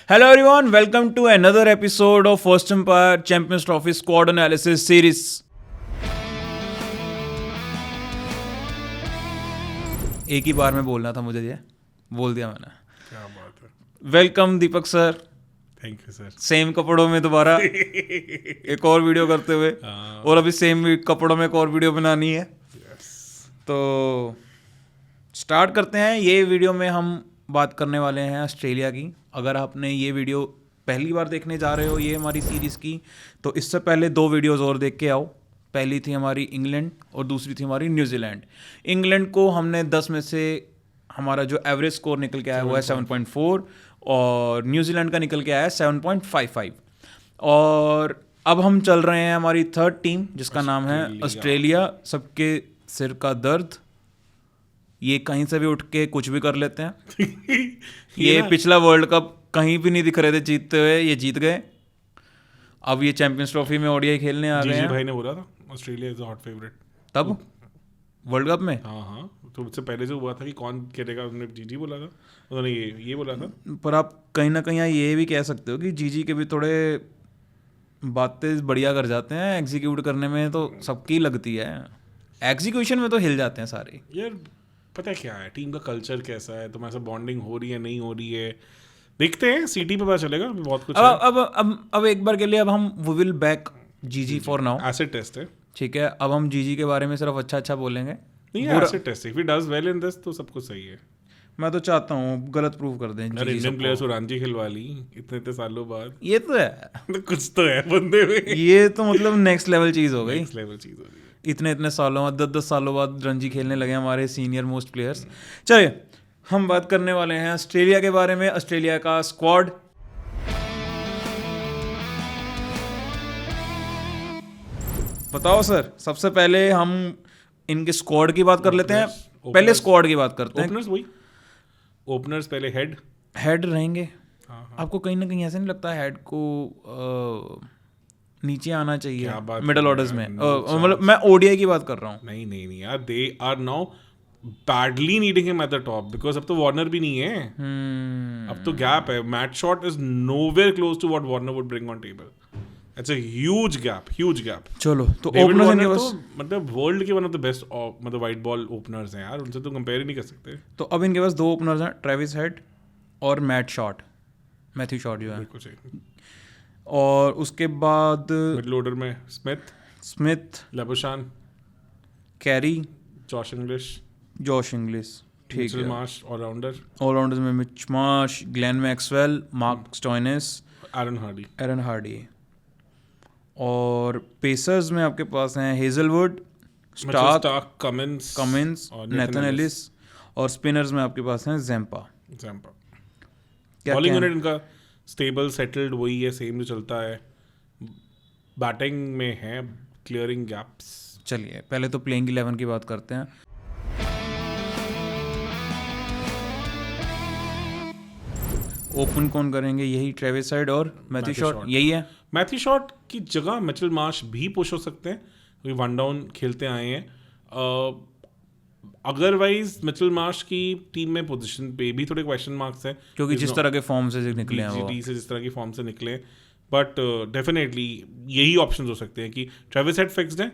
Hello everyone, welcome to another episode of First Empire Champions Trophy Squad Analysis Series. एक ही बार में बोलना था मुझे, ये बोल दिया मैंने. क्या बात है. Welcome Deepak sir. Thank you sir. Same कपड़ों में दोबारा एक और वीडियो करते हुए और अभी सेम कपड़ों में एक और वीडियो बनानी है. तो स्टार्ट करते हैं. ये वीडियो में हम बात करने वाले हैं ऑस्ट्रेलिया की. अगर आपने ये वीडियो पहली बार देखने जा रहे हो ये हमारी सीरीज़ की, तो इससे पहले 2 वीडियोस और देख के आओ. पहली थी हमारी इंग्लैंड और दूसरी थी हमारी न्यूजीलैंड. इंग्लैंड को हमने 10 में से हमारा जो एवरेज स्कोर निकल के आया वो है 7.4 और न्यूजीलैंड का निकल के आया है 7.55. और अब हम चल रहे हैं हमारी थर्ड टीम जिसका नाम है ऑस्ट्रेलिया. सबके सिर का दर्द. ये कहीं से भी उठ के कुछ भी कर लेते हैं. ये पिछला वर्ल्ड कप कहीं भी नहीं दिख रहे थे जीतते हुए, ये जीत गए. अब ये चैंपियंस ट्रॉफी में ओडीआई खेलने आ गए हैं. भाई ने बोला था Australia is a hot favourite तब वर्ल्ड कप में. हाँ, तो उससे पहले जो हुआ था कि कौन खेलेगा, उन्होंने जीजी बोला था, उन्होंने ये बोला था. पर आप कहीं ना कहीं ये भी कह सकते हो कि जीजी के भी थोड़े बातें बढ़िया कर जाते हैं. एग्जीक्यूट करने में तो सबकी लगती है, एग्जीक्यूशन में तो हिल जाते हैं सारे. यार पता है क्या है, टीम का कल्चर कैसा है, तुम्हारे साथ बॉन्डिंग हो रही है नहीं हो रही है, देखते हैं. सीटी पे पता चलेगा. बहुत कुछ अब एक बार के लिए अब हम वी विल बैक जीजी फॉर नाउ. एसिड टेस्ट है, ठीक है. अब हम जीजी के बारे में सिर्फ अच्छा बोलेंगे. नहीं acid test. If he does well in this तो सब कुछ सही है. मैं तो चाहता हूँ गलत प्रूव कर दें. इंडियन प्लेयर्स को रणजी खिलवा ली इतने सालों बाद. ये तो है तो कुछ तो है बंदे में. ये तो मतलब नेक्स्ट लेवल चीज हो गई. नेक्स्ट लेवल चीज हो रही है. इतने सालों बाद 10 सालों बाद रणजी खेलने लगे हमारे सीनियर मोस्ट प्लेयर्स. चलिए हम बात करने वाले हैं ऑस्ट्रेलिया के बारे में. ऑस्ट्रेलिया का स्क्वाड. बताओ सर. सबसे पहले हम इनके स्क्वाड की बात कर लेते हैं. पहले स्क्वाड की बात करते हैं. ओपनर्स वही ओपनर्स पहले हेड रहेंगे. आपको कहीं ना कहीं ऐसा नहीं लगता हेड को नीचे आना चाहिए मिडल ऑर्डर्स में? मतलब मैं ओडीआई की बात कर रहा हूँ. नहीं यार, they are now badly needing him at the top because अब तो वार्नर भी नहीं है. अब तो गैप है. Matt Short is nowhere close to what Warner would bring on table. It's a huge gap. चलो तो ओपनर्स इनके पास तो मतलब वर्ल्ड के वन ऑफ द बेस्ट मतलब वाइट बॉल ओपनर्स हैं यार. उनसे तो कंपेयर ही नहीं कर सकते. तो अब इनके पास 2 ओपनर्स हैं, ट्रेविस हेड और मैथ्यू शॉट जो है. बिल्कुल सही. और उसके बाद मिडल ऑर्डर में Smith, Labuschagne, Carey, Josh Inglis, ठीक है. मार्श ऑलराउंडर्स में Mitch Marsh, Glenn Maxwell, Mark Stoinis, Aaron Hardie. और पेसर्स में आपके पास हैं Hazlewood, Starc, Cummins, Nathan Ellis. और स्पिनर्स में आपके पास हैं ज़ैम्पा. बॉलिंग यूनिट इनका स्टेबल सेटल्ड वही है, सेम जो चलता है. बैटिंग में है क्लियरिंग गैप्स. चलिए पहले तो प्लेइंग 11 की बात करते हैं. ओपन कौन करेंगे? यही ट्रेविस हेड और मैथ्यू शॉट. यही है. मैथ्यू शॉट की जगह मिचेल मार्श भी पुश हो सकते हैं क्योंकि 1 डाउन खेलते आए हैं. अदरवाइज मिचेल मार्श की टीम में पोजीशन पे भी थोड़े क्वेश्चन मार्क्स हैं क्योंकि जिस तरह के फॉर्म से निकले हैं वो से जिस तरह की फॉर्म से निकले. बट डेफिनेटली यही ऑप्शंस हो सकते हैं कि ट्रेविस हेड फिक्स्ड है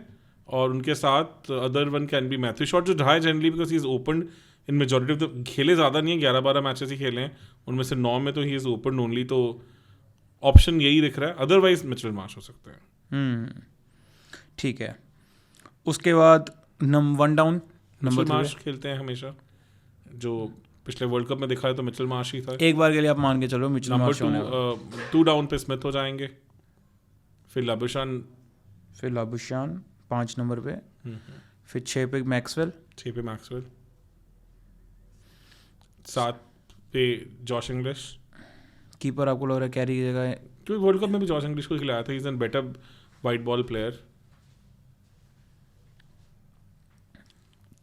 और उनके साथ other one can be Matthew Short जो रहा है generally because he is open in majority of the. खेले ज़्यादा नहीं है, 11-12 मैचेस ही खेले हैं, उनमें से 9 में तो ही इज ओपन ओनली. तो ऑप्शन यही दिख रहा है. अदरवाइज मिचेल मार्श हो सकते हैं. ठीक है. उसके बाद 1 डाउन मिचेल मार्श खेलते हैं हमेशा. जो पिछले वर्ल्ड कप में दिखा है तो मिचेल मार्श ही था. एक बार के लिए आप मान के चलो मिचेल मार्श. 2 डाउन पे स्मिथ हो जाएंगे, फिर लाबुशान 5 नंबर पे, फिर 6 पे मैक्सवेल, 7 पे जॉश इंग्लिश. कीपर आपको लग रहा है कैरी की जगह है? क्योंकि वर्ल्ड कप में भी जॉश इंग्लिश को खिलाया था. He is an better white ball player.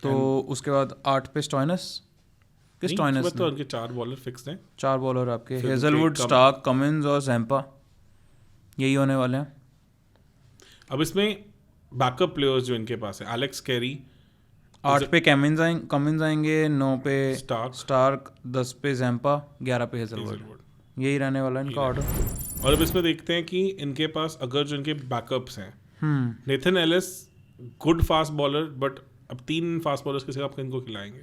तो उसके बाद 8 पे स्टोइनिस. तो उनके 4 बॉलर फिक्स्ड हैं. 4 बॉलर आपके हेजलवुड, स्टार्क, कमिंस और ज़ैम्पा. यही होने वाले हैं. अब इसमें बैकअप प्लेयर्स जो इनके पास है, एलेक्स कैरी 8 पे कमिंस आएंगे, 9 पे स्टार्क, 10 पे ज़ैम्पा, 11 पे हेजलवुड. यही रहने वाला है इनका ऑर्डर। और अब इसमें देखते हैं कि इनके पास अगर जो इनके बैकअप्स हैं, Nathan Ellis good fast bowler, but अब 3 फास्ट बॉलर्स के साथ आप इनको खिलाएंगे,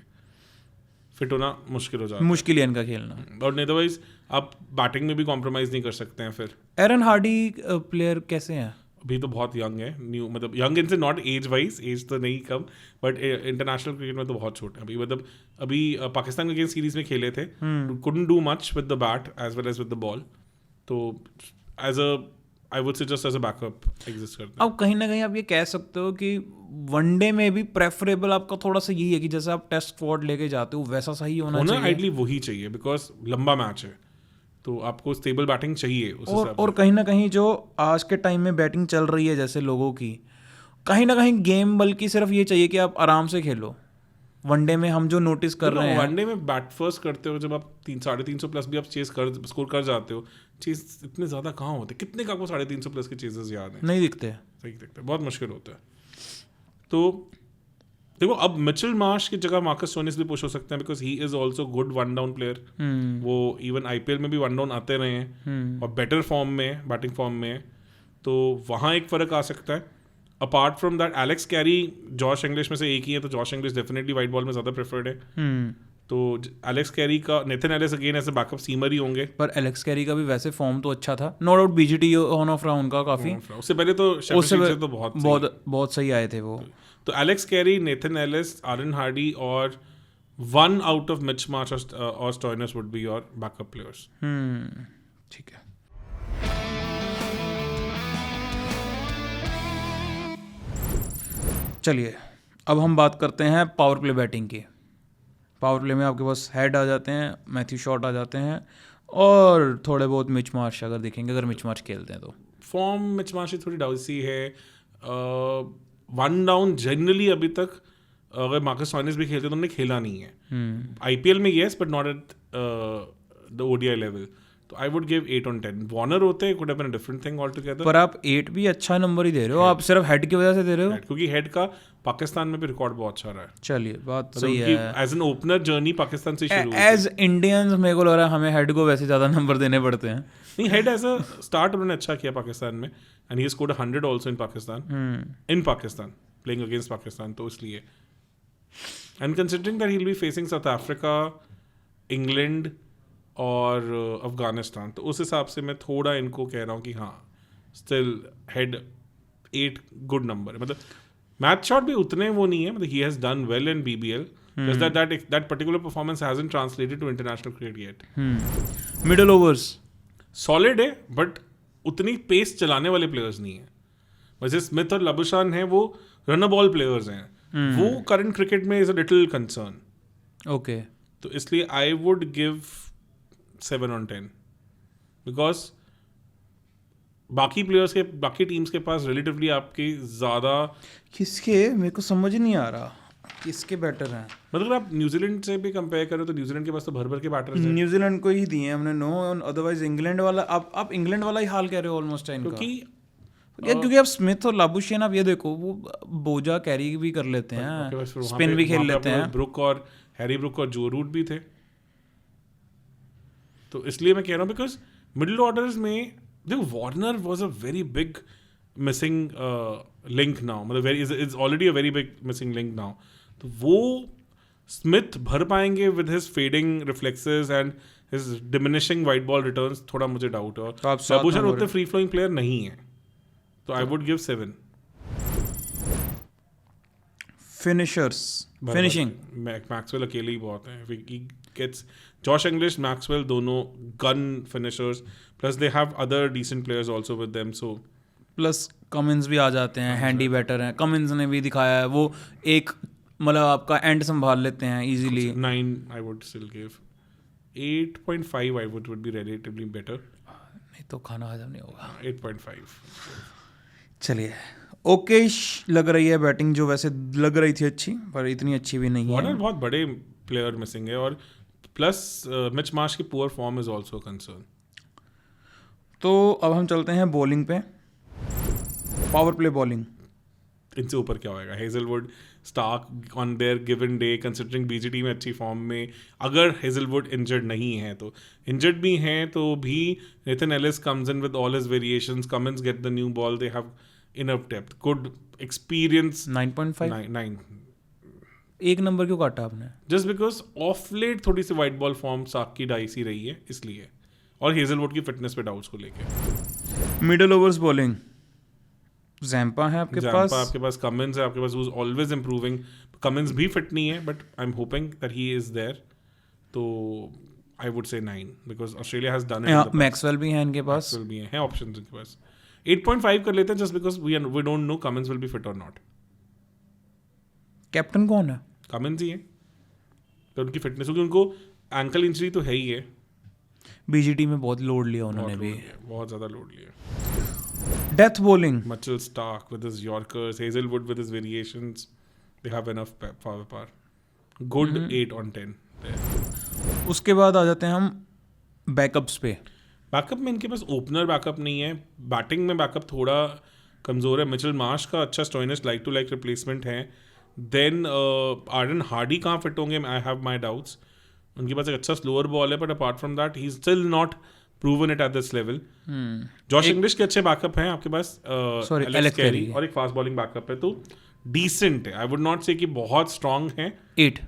फिट होना मुश्किल हो जाता है, मुश्किल है इनका खेलना। और अदरवाइज आप बैटिंग में भी कॉम्प्रोमाइज़ नहीं कर सकते हैं फिर। एरन हार्डी प्लेयर कैसे हैं? अभी तो बहुत यंग है, न्यू मतलब यंग इन से नॉट एज वाइज, एज तो नहीं कम, बट इंटरनेशनल क्रिकेट में तो बहुत छोटे हैं अभी। मतलब अभी पाकिस्तान के अगेंस्ट सीरीज में खेले थे, couldn't do much with the bat as well as with the ball, तो as a I would say just as a backup exist करते हैं। अब कहीं ना कहीं आप ये कह सकते हो कि वनडे में भी प्रेफरेबल आपका थोड़ा सा यही है कि जैसे आप टेस्ट स्क्वाड लेके जाते हो वैसा सही होना चाहिए। आइडली वही चाहिए, बिकॉज लंबा मैच है तो आपको स्टेबल बैटिंग चाहिए उस हिसाब से। और कहीं ना कहीं जो आज के टाइम में बैटिंग चल रही है जैसे लोगों की, कहीं ना कहीं गेम बल्कि सिर्फ ये चाहिए कि आप आराम से खेलो। वनडे में हम जो नोटिस कर रहे हैं, वनडे में बैट फर्स्ट करते हो, जब आप 350 प्लस भी आप स्कोर कर जाते हो, चेस इतने ज़्यादा कहाँ होते, कितने का आपको 350 प्लस के चेजेस याद हैं? नहीं दिखते। सही दिखते, बहुत मुश्किल होता है। तो देखो अब मिचेल मार्श की जगह मार्कस स्टोइनिस भी पुश हो सकते हैं, because he is also good one down player. वो इवन आईपीएल में भी वन डाउन आते रहे हैं और बेटर फॉर्म में, बैटिंग फॉर्म में, तो वहाँ एक फ़र्क आ सकता है। Apart from that Alex Carey Josh English में से एक ही है, तो Josh Inglis definitely white ball में ज़्यादा प्रेफर्ड है। तो एलेक्स कैरी का, नेथन एलिस अगेन ऐसे बैकअप सीमर ही होंगे। पर एलेक्स कैरी का भी वैसे फॉर्म तो अच्छा था, no doubt. BGT on off रहा उनका काफ़ी, उससे पहले तो शेफील्ड से तो बहुत सही आए थे वो। तो एलेक्स कैरी, नेथन एलिस, एरन हार्डी और 1 आउट ऑफ मिच मार्श और Stoinis would be your backup players. ठीक है। चलिए अब हम बात करते हैं पावर प्ले बैटिंग की। पावर प्ले में आपके पास हेड आ जाते हैं, मैथ्यू शॉट आ जाते हैं, और थोड़े बहुत मिच मार्श अगर देखेंगे, अगर मिच मार्श खेलते हैं तो फॉर्म मिच मार्श की थोड़ी डाउसी है। वन डाउन जनरली अभी तक अगर मार्कस स्टोइनिस भी खेलते तो उन्होंने खेला नहीं है। आईपीएल में yes, but not at the ODI level. तो I would give 8 on 10। Warner होते could have been a different thing all together. पर आप 8 भी अच्छा नंबर ही दे रहे हो, आप सिर्फ हेड की वजह से दे रहे हो, क्योंकि हेड का पाकिस्तान में भी रिकॉर्ड बहुत अच्छा रहा है। चलिए बात सही है। As an opener journey Pakistan से शुरू एज इंडियंस मेरे को लग रहा है हमें हेड को वैसे ज़्यादा नंबर देने पड़ते हैं। नहीं, हेड एज अ स्टार्ट उन्होंने अच्छा किया पाकिस्तान में, and he scored 100 also in Pakistan playing against Pakistan, तो इसलिए। And considering that he will be facing south Africa, England और अफगानिस्तान, तो उस हिसाब से मैं थोड़ा इनको कह रहा हूँ कि हाँ, स्टिल हेड 8 गुड नंबर है। मतलब मैच शॉट भी उतने वो नहीं है, मतलब he has done well in BBL, just that particular performance hasn't translated to international cricket yet. Middle overs solid है, बट उतनी पेस चलाने वाले प्लेयर्स नहीं है। वैसे स्मिथ और लबुशान हैं, वो रन बॉल प्लेयर्स हैं, वो करंट क्रिकेट में is a little concern. Okay, तो इसलिए आई वुड गिव 7 on 10, बिकॉज बाकी प्लेयर्स के, बाकी टीम्स के पास रिलेटिवली आपके ज़्यादा, किसके मेरे को समझ नहीं आ रहा किसके बैटर हैं। मतलब आप न्यूजीलैंड से भी कंपेयर करो तो न्यूजीलैंड के पास तो भर भर के बैटर्स हैं। न्यूजीलैंड को ही दिए हमने 9, अदरवाइज इंग्लैंड वाला, आप इंग्लैंड वाला ही हाल कह रहे हो ऑलमोस्ट टाइम का, क्योंकि आप स्मिथ और लाबुशेन आप ये देखो, वो बोजा कैरी भी कर लेते हैं, स्पिन भी खेल लेते हैं। ब्रुक और हैरी ब्रुक और जो रूट भी थे, तो इसलिए मैं कह रहा हूँ बिकॉज मिडिल ऑर्डर्स में देखो, Warner was a very big missing link now, मतलब is already a very big missing link now, तो वो स्मिथ भर पाएंगे with his fading reflexes and his diminishing white ball returns, थोड़ा मुझे डाउट है। और लाबुशेन उतने फ्री फ्लोइंग प्लेयर नहीं है, तो I would give 7। Finishing Maxwell अकेले ही बहुत हैं। जॉश इंग्लिश, मैक्सवेल दोनों gun finishers, plus they have other decent players also with them, so plus Cummins भी आ जाते हैं, हैंडी बैटर हैं। कमिंस ने भी दिखाया है, वो एक मतलब आपका एंड संभाल लेते हैं easily. 9 I would still give. 8.5 I would be relatively better. नहीं तो खाना हजम नहीं होगा। 8.5। चलिए, ओके लग रही है बैटिंग, जो वैसे लग रही थी अच्छी, पर इतनी अच्छी भी नहीं है। वार्नर बहुत बड़े प्लेयर मिसिंग है, और प्लस मिच मार्श की poor form is also concern. तो अब हम चलते हैं बॉलिंग पे, पावर प्ले बॉलिंग। इनसे ऊपर क्या होएगा? Hazlewood, Starc on their given day, considering BGT में अच्छी फॉर्म में, अगर हेजलवुड इंजर्ड नहीं है तो, इंजर्ड भी हैं तो भी Nathan Ellis comes in with all his variations, Cummins get the new ball, they have enough depth, good experience. 9.5 9 एक नंबर क्यों काटा आपने? जस्ट बिकॉज ऑफ लेट थोड़ी सी वाइट बॉल फॉर्म साक की डाइसी रही है इसलिए, और हेजलवुड की फिटनेस पे डाउट्स को लेके। मिडल ओवर्स बॉलिंग ज़ैम्पा है आपके पास, आपके पास कमिंस है, आपके पास who's always improving. कमिंस भी फिट नहीं है, but I am hoping that he is there, तो I would say 9 because Australia has done it. Maxwell भी है इनके पास, मैक्सवेल भी है ऑप्शंस इनके पास। 8.5 कर लेते हैं just because we don't know Cummins will be fit और नॉट। कैप्टन कौन है? कमिंस ही है, तो उनकी फिटनेस, क्योंकि उनको एंकल इंजरी तो है ही है, बीजीटी में बहुत लोड लिया उन्होंने भी, बहुत ज्यादा लोड लिया। Death bowling Mitchell Stark with his Yorkers, Hazelwood with his variations, they have enough power. Good 8 on 10 there. उसके बाद आ जाते हैं हम बैकअप्स पे। बैकअप में इनके पास ओपनर बैकअप नहीं है, बैटिंग में बैकअप थोड़ा कमज़ोर है। मिचेल मार्श का अच्छा Stoinis like to like replacement है। देन आर्डन हार्डी कहाँ फिट होंगे, आई हैव माई डाउट्स। उनके पास एक अच्छा स्लोअर बॉल है, but apart from that he still not proven it at this level. Josh Inglis के अच्छे बैकअप हैं आपके पास, एलेक्स कैरी, और एक फास्ट बॉलिंग बैकअप है, तो डिसेंट है। आई वुड नॉट से कि बहुत स्ट्रांग है। 8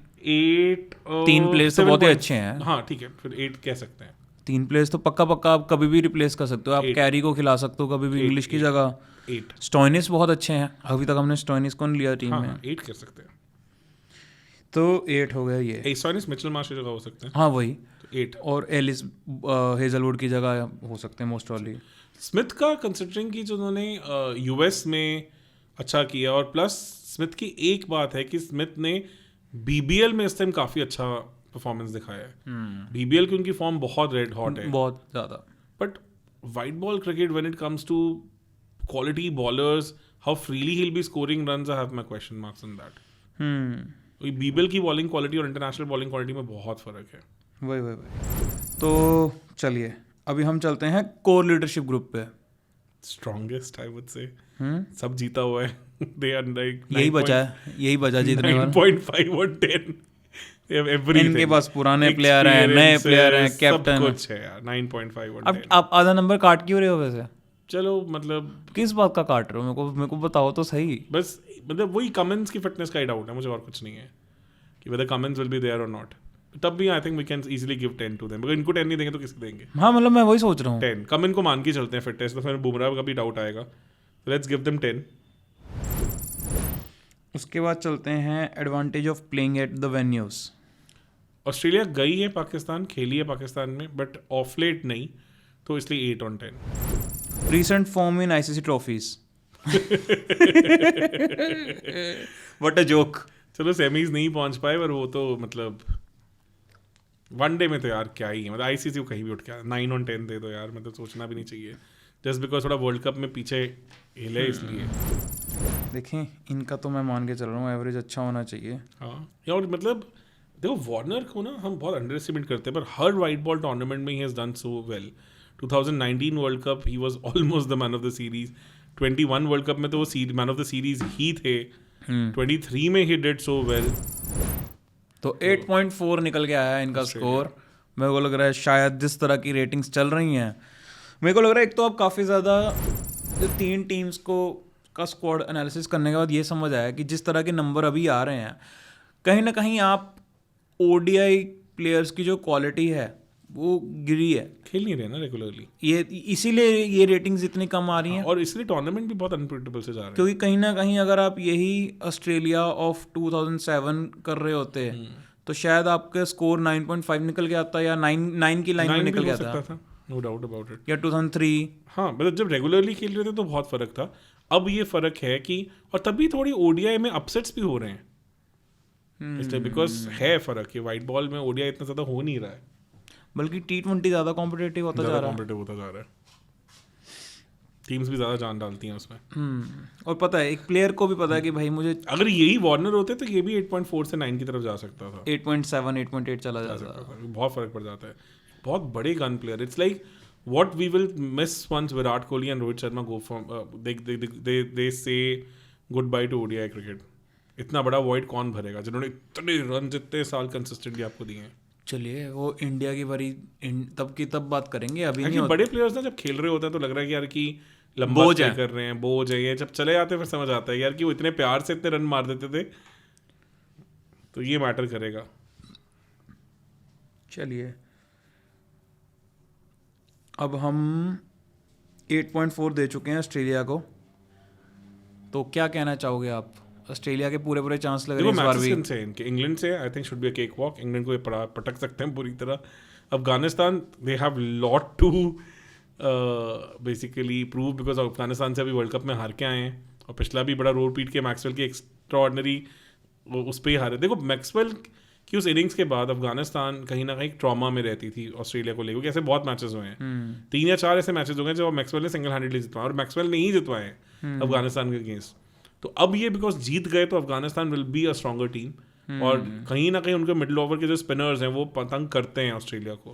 तीन प्लेयर्स तो बहुत ही अच्छे हैं। हाँ ठीक है, फिर 8 कह सकते हैं। 3 प्लेयर्स तो पक्का आप कभी भी रिप्लेस कर सकते हो, आप कैरी को खिला सकते हो कभी भी इंग्लिश की जगह। 8 स्टोइनिस बहुत अच्छे हैं, अभी तक हमने स्टोइनिस को नहीं लिया टीम में। 8 कर सकते हैं, तो 8 हो गया ये। स्टोइनिस मिचेल मार्श की जगह हो सकते हैं, हाँ वही, 8। और एलिस हेजलवुड की जगह हो सकते हैं मोस्ट प्रॉब्ली। स्मिथ का कंसिडरिंग कि जो उन्होंने यूएस में अच्छा किया, और प्लस स्मिथ की एक बात है कि स्मिथ ने बीबीएल में इस टाइम काफ़ी अच्छा परफॉर्मेंस दिखाया है। बीबीएल की उनकी फॉर्म बहुत रेड हॉट है, बहुत ज़्यादा। But white ball cricket when it comes to quality bowlers, how freely he will be scoring runs, I have my question marks in that. BBL की बॉलिंग क्वालिटी और international bowling quality में बहुत फर्क है। वही तो चलिए अभी हम चलते हैं कोर लीडरशिप ग्रुप पे। स्ट्रॉन्गेस्ट आई वुड से, सब जीता हुआ है। दे आर लाइक यही बचा जीतने वाला। 9.5 और 10, they have everything. इनके पास पुराने प्लेयर हैं, नए प्लेयर हैं, कैप्टन, सब कुछ है यार। 9.5 और 10। अब आप आधा नंबर काट क्यों रहे हो वैसे? चलो मतलब किस बात का काट रहे हो? मेरे को बताओ तो सही। बस मतलब वही कमिंस की फिटनेस का ही डाउट है मुझे, और कुछ नहीं है कि whether Cummins will be there or not. तब भी I think we can easily give 10 to them, इनको 10 नहीं देंगे तो किसको देंगे? हाँ मतलब मैं वही सोच रहा हूँ। 10 कमिन को मान के चलते हैं फिटनेस, तो फिर बुमराह का भी डाउट आएगा, तो लेट्स गिव देम 10। उसके बाद चलते हैं advantage of playing at the venues. Australia गई है पाकिस्तान, खेली है पाकिस्तान में, बट ऑफ लेट नहीं, तो इसलिए 8 on 10। Recent form in ICC trophies. What a joke. चलो सेमीज नहीं पहुंच पाए, पर वो तो मतलब वनडे में तो यार क्या ही है, मतलब आईसीसी को कहीं भी उठ के 9 on 10 दे दो यार, मतलब सोचना भी नहीं चाहिए, जस्ट बिकॉज थोड़ा वर्ल्ड कप में पीछे हिले इसलिए। देखें इनका तो मैं मान के चल रहा हूँ एवरेज अच्छा होना चाहिए। हाँ, और मतलब देखो वार्नर को ना हम बहुत अंडर एस्टिमेट करते हैं, पर हर वाइट बॉल टूर्नामेंट में ही has done so well. 2019 world cup he was almost the man of the series. 21 world cup में तो वो मैन ऑफ द सीरीज ही थे। 23 में ही डिड सो वेल। तो 8.4 निकल के आया इनका स्कोर। मेरे को लग रहा है शायद जिस तरह की रेटिंग्स चल रही हैं, मेरे को लग रहा है एक तो अब काफ़ी ज़्यादा जो 3 टीम्स को का स्क्वाड एनालिसिस करने के बाद ये समझ आया कि जिस तरह के नंबर अभी आ रहे हैं, कहीं ना कहीं आप ओडीआई प्लेयर्स की जो क्वालिटी है वो गिरी है, खेल नहीं रहे ना रेगुलरली, ये इसीलिए ये रेटिंग्स इतनी कम आ रही हैं। और इसलिए टूर्नामेंट भी बहुत अनप्रेडिक्टेबल से जा रहे हैं, क्योंकि कहीं ना कहीं अगर आप यही ऑस्ट्रेलिया ऑफ 2007 कर रहे होते तो शायद आपका स्कोर 9.5 निकल के आता या 9 की लाइन में निकल के आता था, नो डाउट अबाउट इट। या 2003। हाँ मतलब जब रेगुलरली खेल रहे थे तो बहुत फर्क था। अब ये फर्क है कि, और तभी थोड़ी ओडीआई में अपसेट्स भी हो रहे हैं इसलिए, बिकॉज है फर्क कि वाइट बॉल में ओडीआई इतना ज्यादा हो नहीं रहा है, बल्कि T20 ज्यादा कॉम्पिटिटिव होता जा रहा है। टीम्स भी ज्यादा जान डालती हैं उसमें। और पता है एक प्लेयर को भी पता है कि भाई मुझे, अगर यही वार्नर होते तो ये भी 8.4 से 9 की तरफ जा सकता था, 8.7 8.8 चला जाता था। बहुत फर्क पड़ जाता है। बहुत बड़े gun player, it's like what we will miss once Virat Kohli and Rohit Sharma go from they say goodbye to ODI cricket. इतना बड़ा वॉइड कौन भरेगा जिन्होंने इतने रन जितने साल कंसिस्टेंटली आपको दिए हैं। चलिए वो इंडिया की बारी तब की तब बात करेंगे, अभी नहीं एक्चुअली बड़े प्लेयर्स ना जब खेल रहे होते हैं तो लग रहा है कि यार कि लंबा बोझ प्ले है। कर रहे हैं, बोझ है ये, जब चले जाते हैं फिर समझ आता है यार कि वो इतने प्यार से इतने रन मार देते थे, तो ये मैटर करेगा। चलिए अब हम 8.4 दे चुके हैं ऑस्ट्रेलिया को, तो क्या कहना चाहोगे आप? ऑस्ट्रेलिया के पूरे चांस लग रहे देखो हैं इस बार मैचेस भी। किनसे हैं इनके, इंग्लैंड से I think should be a cakewalk, England को ये पटक सकते हैं पूरी तरह। Afghanistan they have lot to basically prove, because Afghanistan से अभी वर्ल्ड कप में हार के आए हैं, और पिछला भी बड़ा रोड पीट के मैक्सवेल की एक्स्ट्राऑर्डिनरी उस पर ही हारे। देखो मैक्सवेल की उस इनिंग्स के बाद अफगानिस्तान कहीं ना कहीं ट्रॉमा में रहती थी ऑस्ट्रेलिया को लेकर, ऐसे बहुत मैचेस हुए हैं, 3 या 4 ऐसे मैचेस हो गए जो मैक्सवेल ने सिंगल हैंडेडली जितवाए, और मैक्सवेल ने ही जितवाए हैं अफगानिस्तान के अगेंस्ट। तो अब ये बिकॉज जीत गए तो Afghanistan will be a stronger team, और कहीं ना कहीं उनके मिडिल ओवर के जो स्पिनर्स हैं वो पतंग करते हैं ऑस्ट्रेलिया को,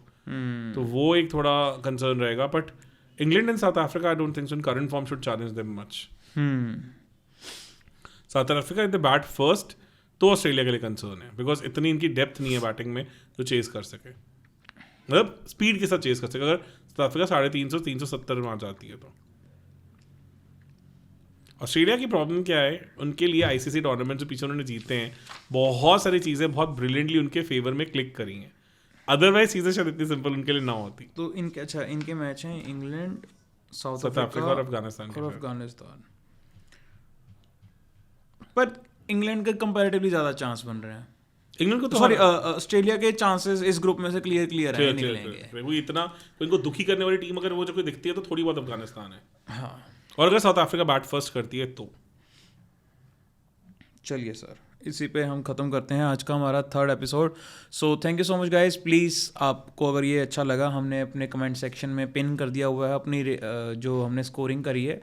तो वो एक थोड़ा कंसर्न रहेगा। But England and south Africa I don't think so in current form should challenge them much. South Africa in the bat first तो ऑस्ट्रेलिया के लिए कंसर्न है, बिकॉज इतनी इनकी डेप्थ नहीं है बैटिंग में जो चेस कर सके, मतलब स्पीड के साथ चेस कर सके। अगर साउथ अफ्रीका 350 370 में आ जाती है तो ऑस्ट्रेलिया की प्रॉब्लम क्या है, उनके लिए आईसीसी टूर्नामेंट जो पीछे उन्होंने जीते हैं, बहुत सारी चीज़ें बहुत ब्रिलियंटली उनके फेवर में क्लिक करी हैं, अदरवाइज चीज़ें शायद इतनी सिंपल उनके लिए ना होती। तो इनके अच्छा इनके मैच हैं England, south south Africa Africa और अफगानिस्तान के और साथ। अफगानिस्तान, पर इंग्लैंड के कंपैरेटिवली ज़्यादा चांस बन रहे हैं। इंग्लैंड को तो सॉरी ऑस्ट्रेलिया के चांसेस इस ग्रुप में से क्लियर है निकलेंगे। वो इतना इनको दुखी करने वाली टीम अगर वो जो कोई दिखती है तो थोड़ी बहुत अफगानिस्तान है, हाँ और अगर साउथ अफ्रीका बैट फर्स्ट करती है तो। चलिए सर, इसी पे हम ख़त्म करते हैं आज का हमारा 3rd episode. So thank you so much guys. Please आपको अगर ये अच्छा लगा, हमने अपने कमेंट सेक्शन में पिन कर दिया हुआ है अपनी जो हमने स्कोरिंग करी है,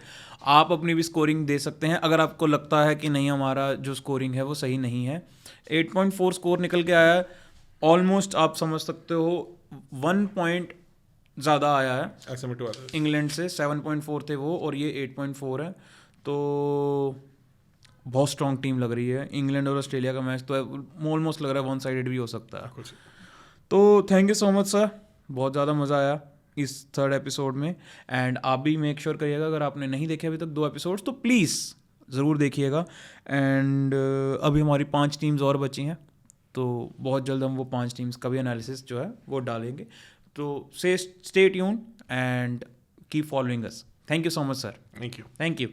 आप अपनी भी स्कोरिंग दे सकते हैं अगर आपको लगता है कि नहीं हमारा जो स्कोरिंग है वो सही नहीं है। 8.4 स्कोर निकल के आया है, ऑलमोस्ट आप समझ सकते हो 1 पॉइंट ज़्यादा आया है ऐसे में तो इंग्लैंड से। 7.4 थे वो और ये 8.4 है, तो बहुत स्ट्रॉन्ग टीम लग रही है। इंग्लैंड और ऑस्ट्रेलिया का मैच तो ऑलमोस्ट लग रहा है 1 साइडेड भी हो सकता है। तो thank you so much sir, बहुत ज़्यादा मज़ा आया इस 3rd एपिसोड में। एंड आप भी मेक श्योर करिएगा अगर आपने नहीं देखे अभी तक 2 एपिसोड्स तो प्लीज़ ज़रूर देखिएगा। एंड अभी हमारी 5 टीम्स और बची हैं, तो बहुत जल्द हम वो 5 टीम्स का भी एनालिसिस जो है वो डालेंगे। तो stay tuned and keep following us. Thank you so much sir. Thank you. Thank you.